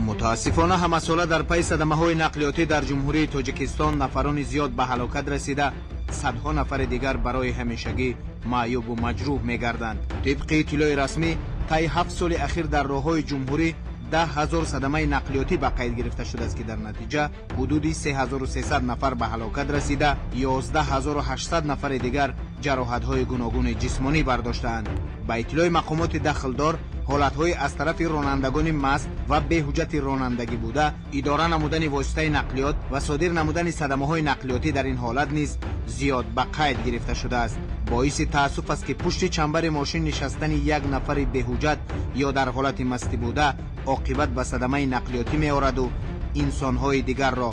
متاسفانه همساله در پی صدمه‌های نقلیاتی در جمهوری تاجیکستان نفران زیاد به هلاکت رسیده، صدها نفر دیگر برای همیشگی معیوب و مجروح می‌گردند. طبق اطلاع رسمی طی 7 سال اخیر در راه‌های جمهوری 10,000 صدمه نقلیاتی به قید گرفته شده است که در نتیجه حدود 3300 نفر به هلاکت رسیده، 11800 نفر دیگر جراحت‌های گوناگون جسمانی برداشته‌اند. با اطلاع مقامات دخلدار، حالت‌های از طرف رانندگان مست و به حجت رانندگی بوده، اداره نمودن واسطه نقلیات و صادر نمودن صدمه‌های نقلیاتی در این حالت نیز زیاد به قید گرفته شده است. باعث تأسف است که پشت چنبر ماشین نشستن یک نفر به حجت یا در حالت مستی بوده عاقبت به صدمه نقلیاتی می‌آورد و انسان‌های دیگر را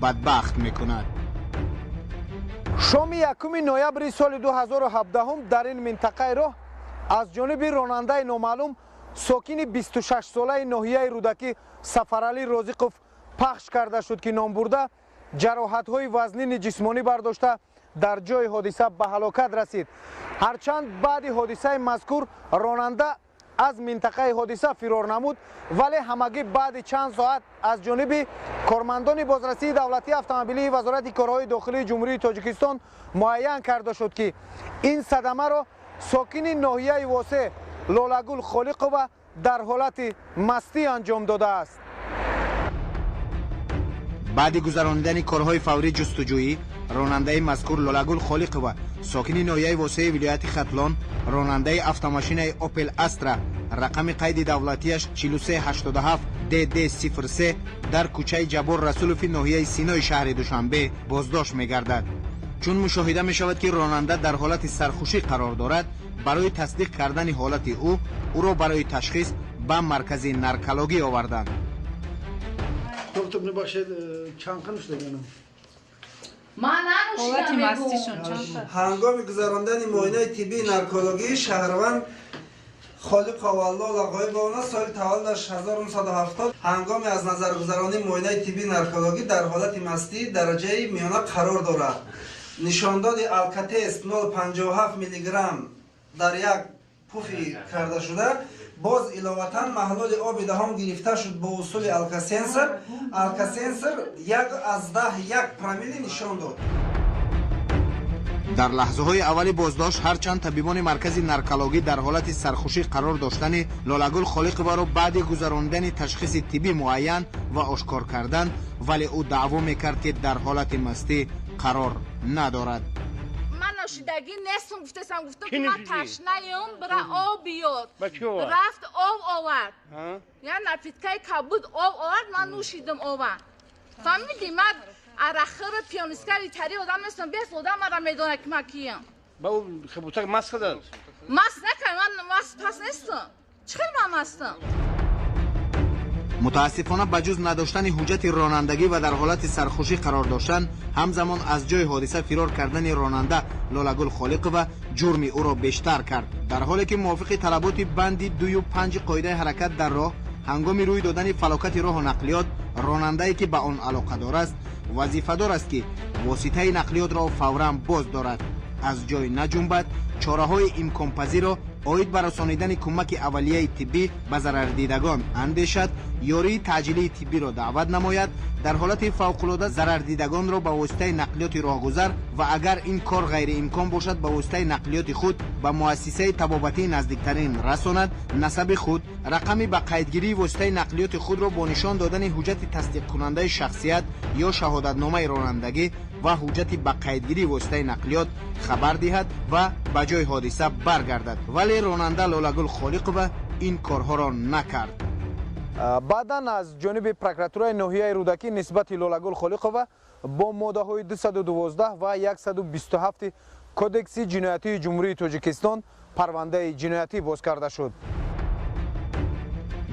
بدبخت می‌کند. شام 1 نوامبر سال 2017 در این منطقه راه از جانب راننده نامعلوم ساکن 26 ساله ناحیه رودکی سفرعلی رازقوف پخش کرده شد که نام برده جراحت‌های وزنین جسمانی برداشته در جای حادثه به هلاکت رسید. هرچند بعد حادثه مذکور راننده از منطقه حادثه فرار نمود، ولی همگی بعد چند ساعت از جانب کارمندان بازرسی دولتی اتومبیلی وزارت کارهای داخلی جمهوری تاجیکستان معین کرده شد که این صدمه را ساکن ناحیه واسه لالگل خالقوه در حالت مستی انجام داده است. بعد گذراندن کارهای فوری جستجویی، راننده مذکور لالگل خالقوه ساکن ناحیه واسه ولایت ختلان، راننده اتومبیل اوپل استرا رقم قید دولتیش 4387 DD03 در کوچه جبار رسولوف ناحیه سینای شهر دوشنبه بازداشت می‌گردد. چون مشاهده می‌شود که راننده در حالت سرخوشی قرار دارد، برای تصدیق کردن حالت او را برای تشخیص به مرکز نرکولوژی آوردند. دکتر نباشد چند کنش دیگه هنگام گذراندن معاینه طبی نرکولوژی شهروند خالق الله لقای بانه سال تولدش 1970 هنگام از نظر گذرانی معاینه طبی نرکولوژی در حالت مستی درجه میانه قرار دارد. نشانداد الکاتست 0.57 میلی گرم در یک پوفی کرده شده. باز علاوه محلول آب دهم گرفته شد با اصول الکاسنسر 1/10 پرمیل نشان داد. در لحظه های اول بازداشت هرچند طبیبان مرکز نرکولوژی در حالت سرخوشی قرار داشتن لالگل خالقوه را بعد گذراندن تشخیص طبی معین و آشکار کردند، ولی او دعوا میکرد که در حالت مستی قرار ندارد. نوشیدگی نستم گفتم که من تشنه‌ام برای آب بیار. رفت آب آورد. یعنی نرپیتکه کبود آب آورد، من نوشیدم آب. فهمیدی من اراخر پیانیستگری تری آدم نیستم، بیست آدم مرا میدونه که من کیم. با اون خبوتک مست کردن؟ مست نکنم، من مست پس نیستم. چخیل من مستم؟ متاسفانه بجز نداشتن حجت رانندگی و در حالت سرخوشی قرار داشتن، همزمان از جای حادثه فرار کردن راننده لالگل خالقوه جرم او را بیشتر کرد. در حالی که موافق طلبات بند 2 و 5 قاعده حرکت در راه، هنگام روی دادن فلاکت راه و نقلیات، راننده‌ای که به آن علاقه دار است وظیفه دار است که واسطه نقلیات را فوراً باز دارد، از جای نجنبد، چاره‌های امکان پذیر را عاید بر رسانیدن کمک اولیه طبی به ضرر دیدگان اندیشد، یاری تعجیلی طبی را دعوت نماید، در حالت فوق‌العاده ضرر دیدگان را به واسطه نقلیات راهگذر و اگر این کار غیر امکان باشد به واسطه نقلیات خود به مؤسسه طبابتی نزدیکترین رساند، نسب خود، رقمی به قیدگیری واسطه نقلیات خود را با نشان دادن حجت تصدیق کننده شخصیت یا شهادتنامه رانندگی و حجت به قیدگیری واسطه نقلیات خبر دهد و به جای حادثه برگردد. ولی راننده لالگل خالقوه این کارها را نکرد. بعداً از جانب پروکراتورای ناحیه رودکی نسبت لالگل خالقوه با ماده‌های 212 و 127 کدکس جنایتی جمهوری تاجیکستان پرونده جنایتی باز کرده شد.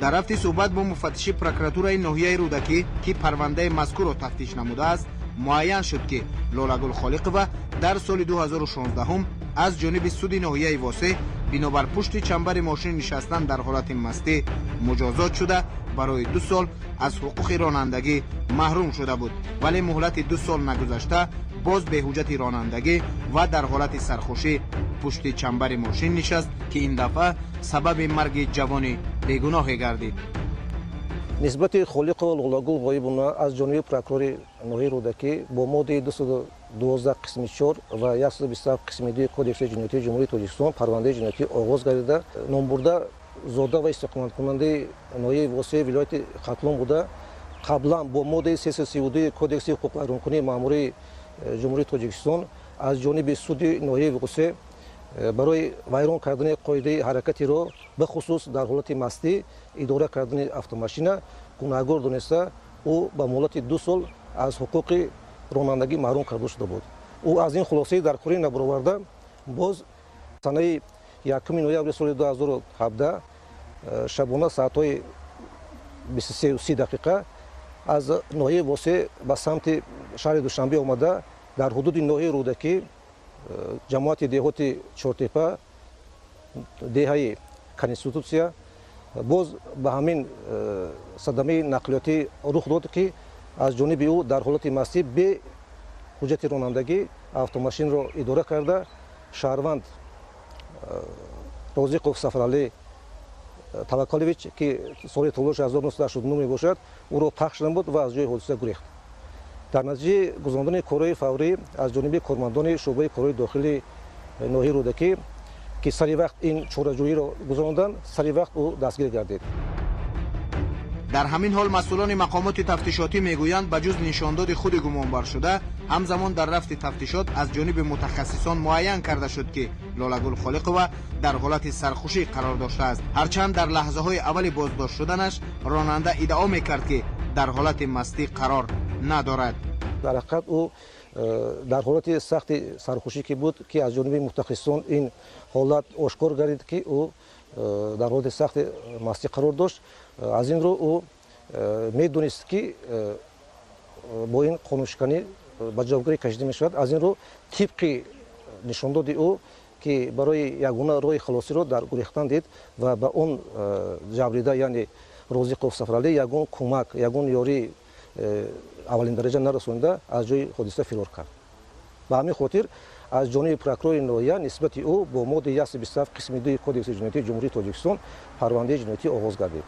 در رفت صحبت با مفتش پروکراتورای ناحیه رودکی که پرونده مذکور را تفتیش نموده است، معین شد که لالگل خالقوه در سال 2016 از جانب سود ناحیه واسه بنابر پشت چنبر ماشین نشستن در حالت مستی مجازات شده برای 2 سال از حقوق رانندگی محروم شده بود، ولی مهلت 2 سال نگذشته باز به حجت رانندگی و در حالت سرخوشی پشت چنبر ماشین نشست که این دفعه سبب مرگ جوان بیگناه گردید. نسبت خالق لولاگل غایبونا از جانب پروکورور نوحه رودکی با ماده 212 قسم 4 و 127 قسم 2 کدکس جنایتی جمهوری تاجیکستان پرونده جنایتی آغاز گردیده نامبرده زاده و استقامت کننده نوحه واسع ولایت ختلون بوده قبلا با ماده 332 کدکس حقوق ویرانکنی ماموری جمهوری تاجیکستان از جانب سود نوحه واسع برای ویران کردن قاعده حرکتی را به خصوص در حالت مستی اداره کردن автомашина گناهکار دانسته او به مهلت 2 سال از حقوق رانندگی محروم کرده شده بود. او از این خلاصه در کاری نبرآورده باز سنه 1 نوامبر سال 2017 شبانه ساعت‌های 23:30 دقیقه از نوحه واسع به سمت شهر دوشنبه آمده در حدود نوحه رودکی جماعت دهات چهارتپه دهه کنستیتوسیا باز به همین صدمه نقلیاتی رخ داد که از جانب او در حالت مستی به حجت رانندگی автомашин را اداره کرده شهروند رازیقوف سفرعلی توکلویچ که سال تولدش 1989 می باشد او را پخش نمود و از جای حادثه گریخت. در نتیجه گزاراندن کارهای فوری از جانب کارمندان شعبه کارهای داخلی نوحه رودکی که سری وقت این چاره‌جویی را گزاراندند سری وقت او دستگیر گردید. در همین حال مسئولان مقامات تفتیشاتی میگویند بجز نشانداد خود گمانبر شده همزمان در رفت تفتیشات از جانب متخصصان معین کرده شد که لاله‌گل خالقова در حالت سرخوشی قرار داشته است. هرچند در لحظه های اول بازداشت شدنش راننده ادعا میکرد که در حالت مستی قرار ندارد. در حقیقت او در حالت سخت سرخوشی که بود که از جانب متخصصان این حالت آشکار گردید که او در حالت سخت مستی قرار داشت. از این رو او میدونست که با این قانونشکنی به جوابگیری کشیده می شود. از این رو طبق نشانداد او که برای یگانه راه خلاصی را در گریختن دید و به اون جبریده یعنی رازیقوف سفرعلی یگان کمک یگان یاری اولین درجه نرسونده از جای حادثه فرار کرد. به همین خاطر از جانب پروکورور نوحه نسبت او با ماده 127 قسم 2 کدکس جنایتی جمهوری تاجیکستان پرونده جنایتی آغاز گردید.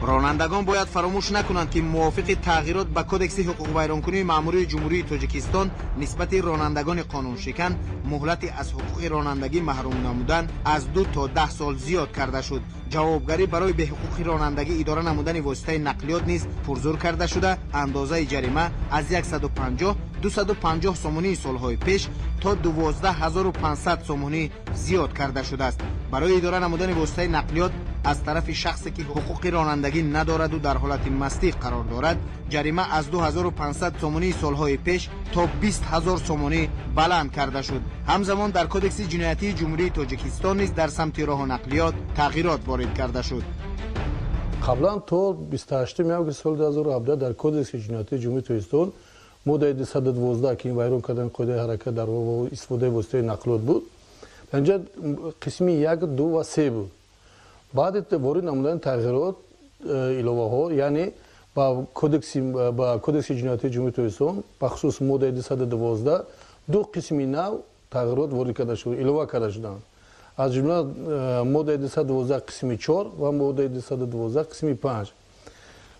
رانندگان باید فراموش نکنند که موافق تغییرات به کدکس حقوق ویرانکنی ماموری جمهوری تاجیکستان نسبت رانندگان قانون شکن مهلت از حقوق رانندگی محروم نمودن از 2 تا 10 سال زیاد کرده شد. جوابگری برای به حقوق رانندگی اداره نمودن واسطه نقلیات نیز پرزور کرده شده. اندازه جریمه از 150 250 سومونی سالهای پیش تا 12500 سومونی زیاد کرده شده است. برای اداره نمودن واسطه نقلیات از طرف شخصی که حقوق رانندگی ندارد و در حالت مستی قرار دارد جریمه از 2500 سومونی سالهای پیش تا 20000 سومونی بلند کرده شد. همزمان در کدکس جنایتی جمهوری تاجیکستان نیز در سمت راه و نقلیات تغییرات وارد کرده شد. قبلا تا 28 میانگی سال 2017 در کدکس جنایتی جمهوری تاجیکستان ماده 212 که این ویران کردن قاعده حرکت در راه و استفاده واسطه نقلیات بود. اینجا قسمی 1 2 و 3 بود. بعد وارد نمودن تغییرات علاوه ها یعنی با کدکس جنایتی جمهوری تاجیکستان به خصوص ماده 212 2 قسمی نو تغییرات وارد کرده شد علاوه کرده شدند. از جمله ماده 212 قسم 4 و ماده 212 قسم 5.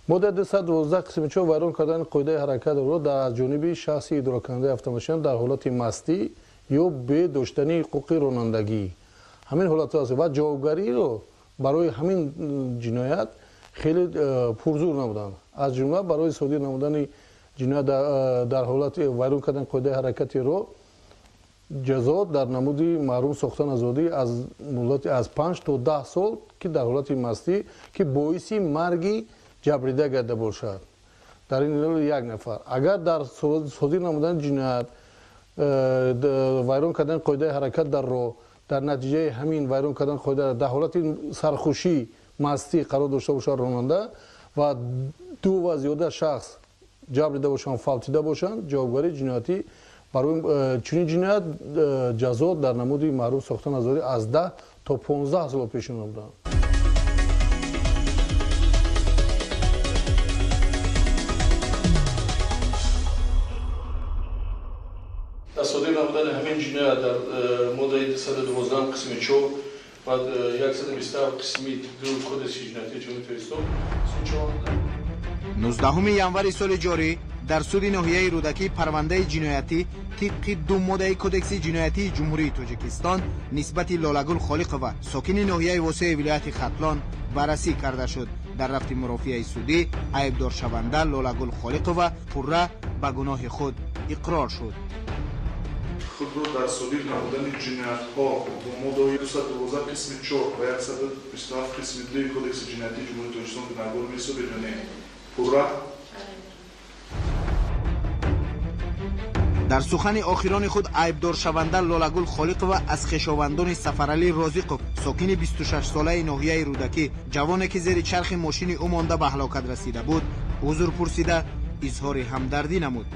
ماده 212 قسم 4 ویران کردن قاعده حرکت را در جانب شخصی اداره کننده автомашин در حالت مستی یا به داشتن حقوق رانندگی همین حالت است و جوابگری رو برای همین جنایت خیلی پرزور نمودند. از جمله برای صادر نمودن جنایت در حالت ویران کردن قاعده حرکتی را جزا در نمود محروم ساختن آزادی از مدت از 5 تا 10 سال که در حالت مستی که باعث مرگ جبریده گرده باشد در این یک نفر. اگر در صادر نمودن جنایت ویران کردن قاعده حرکت در راه در نتیجه همین ویران کردن قاعده در حالت سرخوشی مستی قرار داشته باشد راننده و 2 و زیاده شخص جبریده باشند فوتیده باشند جوابگری جنایتی برای چنین جنایت جزا در نمود محروم ساختن آزادی از 10 تا 15 سال پیش نمودند. صادر نمودن همین جنایت در ماده 212 قسم 4 و 127 قسم 2 کدکس جنایتی جمهوری اسلامی 19 январи соли ҷорӣ дар суди ноҳияи рӯдакӣ парвандаи ҷиноятӣ тибқи ду моддаи кодекси ҷиноятии ҷумҳурии Тоҷикистон нисбати Лолагул Холиқова, сокини ноҳияи восеи вилояти Хатлон баррасӣ карда шуд. дар рафти мурофиаи судӣ айбдоршаванда Лолагул Холиқова пурра ба гуноҳи худ иқрор шуд. خودرو در صدیر نمودن جنایت ها با ماده 212 قسم 4 و 127 قسم 2 کدکس جنایتی جمهوری تاجیکستان گناهکار می‌سازد بدون پورا. дар сухани охирони худ айбдоршаванда Лолагул Холиқова аз хешовандони Сафаралӣ Розиқов, сокини 26-солаи ноҳияи рӯдакӣ, ҷавоне ки зери чархи мошини ӯ монда ба ҳалокат расида буд, узр пурсида изҳори ҳамдардӣ намуд.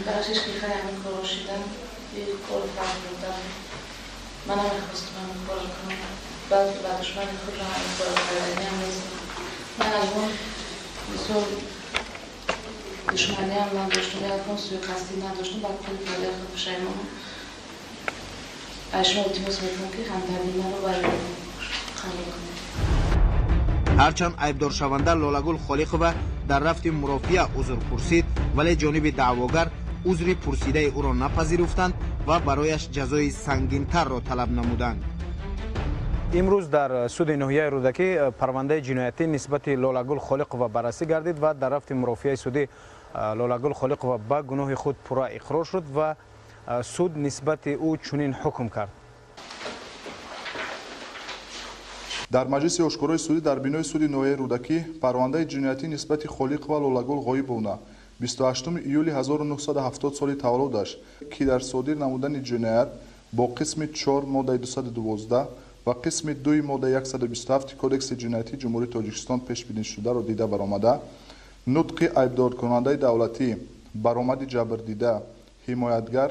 بخشش که خیلی همین کار شدم یک کار فرق بودم من هم میخواستم همین کار کنم بعد دشمن خود را همین کار کردنی هم نیستم من از اون بسیار دشمنی هم نداشتم یا اون سوی قصدی نداشتم بعد کلی فعلی خود پشیمانم اشما التماس میکنم که همدردی من رو برای قبول کنم. ҳарчанд айбдоршаванда Лолагул Холиқова дар рафти мурофиа узр пурсид, вале ҷониби даъвогар узри пурсидаи ӯро напазируфтанд ва барояш ҷазои сангинтарро талаб намуданд. имрӯз дар суди ноҳияи рӯдакӣ парвандаи ҷиноятӣ нисбати Лолагул Холиқова баррасӣ гардид ва дар рафти мурофиаи судӣ Лолагул Холиқова ба гуноҳи худ пурра иқрор шуд ва суд нисбати ӯ чунин ҳукм кард. در مجلس اشکارای سودی در بینای سودی نوعی رودکی پرونده جنایتی نسبت خالق و لولاگل غایب بونه 28 ایولی 1970 سالی تولدش که در صادر نمودن جنایت با قسم 4 ماده 212 و قسم 2 ماده 127 کدکس جنایتی جمهوری تاجیکستان پیش بینی شده را دیده برآمده نطق ایبدار کننده دولتی برآمد جبردیده حمایتگر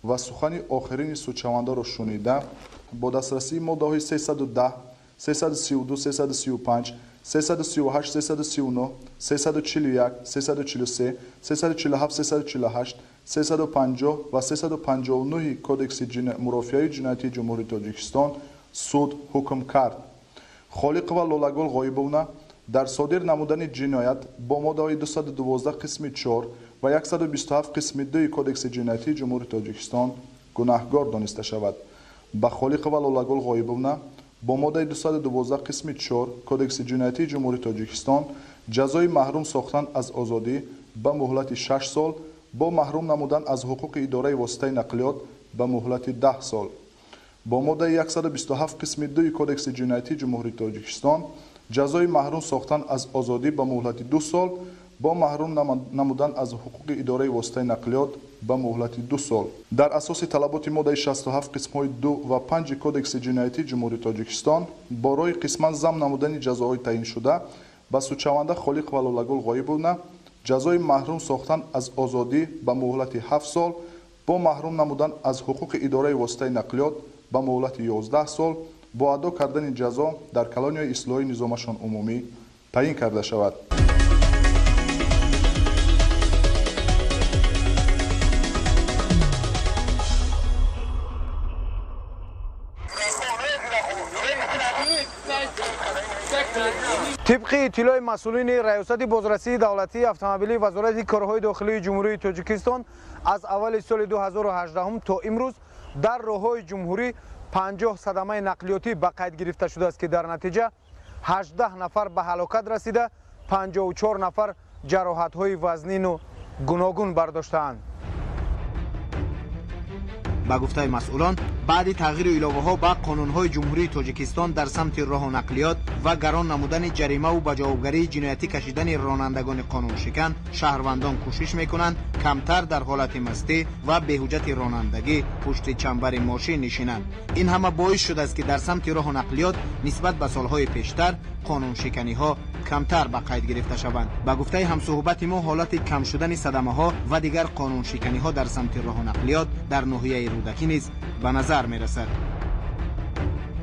و سخن آخرین سودشونده را شنیده با دسترسی ماده های 310 332 335 338 339 341 343 347 348 350 و 359 کدکس مرافعه جنایتی جمهوری تاجیکستان суд ҳукм кард. Холиқ ва Лолагул Ғоибовна дар содир намудани ҷиноят бо моддаҳои 212 қисми 4 ва 127 қисми 2 кодекси ҷиноятии ҷумҳури Тоҷикистон гунаҳгор дониста шавад. Ба Холиқ ва Лолагул Ғоибовна бо моддаи 212 қисми 4 кодекси ҷиноятии ҷумҳури Тоҷикистон ҷазои маҳрум сохтан аз озодӣ ба муҳлати 6 сол бо маҳрум намудан аз ҳуқуқи идораи воситаи нақлиёт ба муҳлати 10 сол. با ماده 127 قسم 2 کدکس جنایتی جمهوری تاجیکستان جزای محروم ساختن از آزادی به مهلت 2 سال با محروم نمودن از حقوق اداره واسطه نقلیات به مهلت 2 سال در اساس طلبات ماده 67 قسم های 2 و 5 کدکس جنایتی جمهوری تاجیکستان برای قسما ضمن نمودن جزاهای تعیین شده به سودشونده خالق و لولاگول غایبونا جزای محروم ساختن از آزادی به مهلت 7 سال با محروم نمودن از حقوق اداره واسطه نقلیات با مهلت 11 سال با ادا کردن جزا در کلانیای اصلاحی نظامشان عمومی تعیین کرده شود. طبق اطلاع مسئولین ریاست بازرسی دولتی اتومبیلی وزارت کارهای داخلی جمهوری تاجیکستان از اول سال 2018 تا امروز در راههای جمهوری 50 صدمه نقلیاتی به قید گرفته شده است که در نتیجه 18 نفر به هلاکت رسیده 54 نفر جراحت‌های وزنین و گوناگون برداشته‌اند. با گفته مسئولان بعد تغییر ایلاوه‌ها با قانون‌های جمهوری تاجیکستان در سمت راه و نقلیات و گران نمودن جریمه و به جوابگری جنایتی کشیدن رانندگان قانون شکن شهروندان کوشش می‌کنند کمتر در حالت مستی و بهوجت رانندگی پشت چنبر ماشین نشینند. این همه باعث شده است که در سمت راه و نقلیات نسبت به سال‌های پیشتر قانون شکنی‌ها کمتر به قید گرفته شوند. با گفته همصحبت ما حالت کم شدن صدمه‌ها و دیگر قانون شکنی‌ها در سمت راه و نقلیات در ناحیه رودکی نیز به نظر می‌رسد.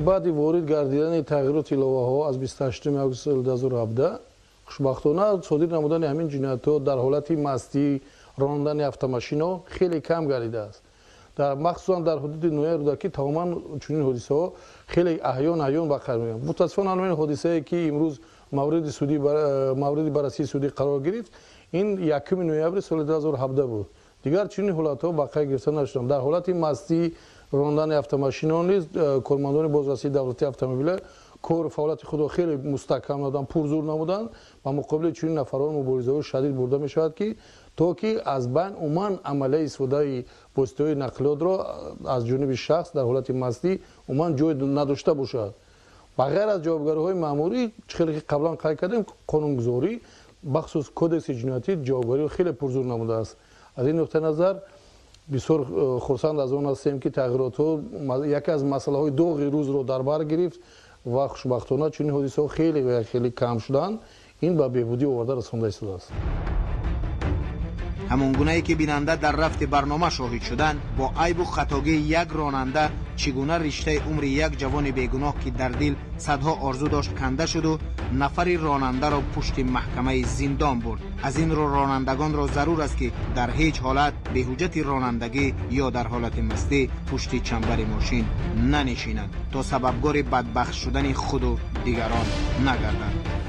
баъди ворид гардидани тағйироти иловаҳо аз 28 август соли 2017 хушбахтона содир намудани ҳамин ҷиноятҳо дар ҳолати мастӣ ронандани автомошино хеле кам гардидааст. махсусан дар ҳудуди ноҳияи рӯдакӣ тамоман чунин ҳодисаҳо хеле аҳён ба қайд меоянд. мутаассифона ҳамин ҳодисае ки имрӯз мавриди баррасии судӣ қарор гирифт, ин 1 ноябри соли 2017 буд. дигар чунин ҳолатҳо ба қайд гирифта нашуданд. дар ҳолати мастӣ ронандани автомошино низ кормандони бозрасии давлатии автомобила кор фаъолияти худро хеле мустаҳкам намуданд, пурзур намуданд. ба муқобили чунин нафарон муборизаҳои шадид бурда мешавад ки то ки аз байн уман амалияи истифодаи воситаҳои нақлиётро аз ҷониби шахс дар ҳолати мастӣ уман ҷой надошта бошад. ба ғайр аз ҷавобгариҳои маъмурӣ чхеле ки қаблан қайд кардем, қонунгузорӣ бахусус кодекси ҷиноятӣ ҷавобгариро хеле пурзур намудааст. аз ин нуқтаи назар бисёр хурсанд аз он ҳастем ки тағйиротҳо яке аз масъалаҳои доғи рӯзро дар бар гирифт ва хушбахтона чунин ҳодисаҳо хеле кам шуданд. ин ба беҳбудӣ оварда расонда истодааст. ҳамон гунае ки бинанда дар рафти барнома шоҳид шуданд, бо айбу хатогии як ронанда чӣ гуна риштаи умри як ҷавони бегуноҳ ки дар дил садҳо орзу дошт канда шуду нафари ронандаро пушти маҳкамаи зиндон бурд. аз ин ро ронандагонро зарур аст ки дар ҳеҷ ҳолат беҳуҷати ронандагӣ ё дар ҳолати мастӣ пушти чамбари мошин нанишинанд то сабабгори бадбахт шудани худу дигарон нагарданд.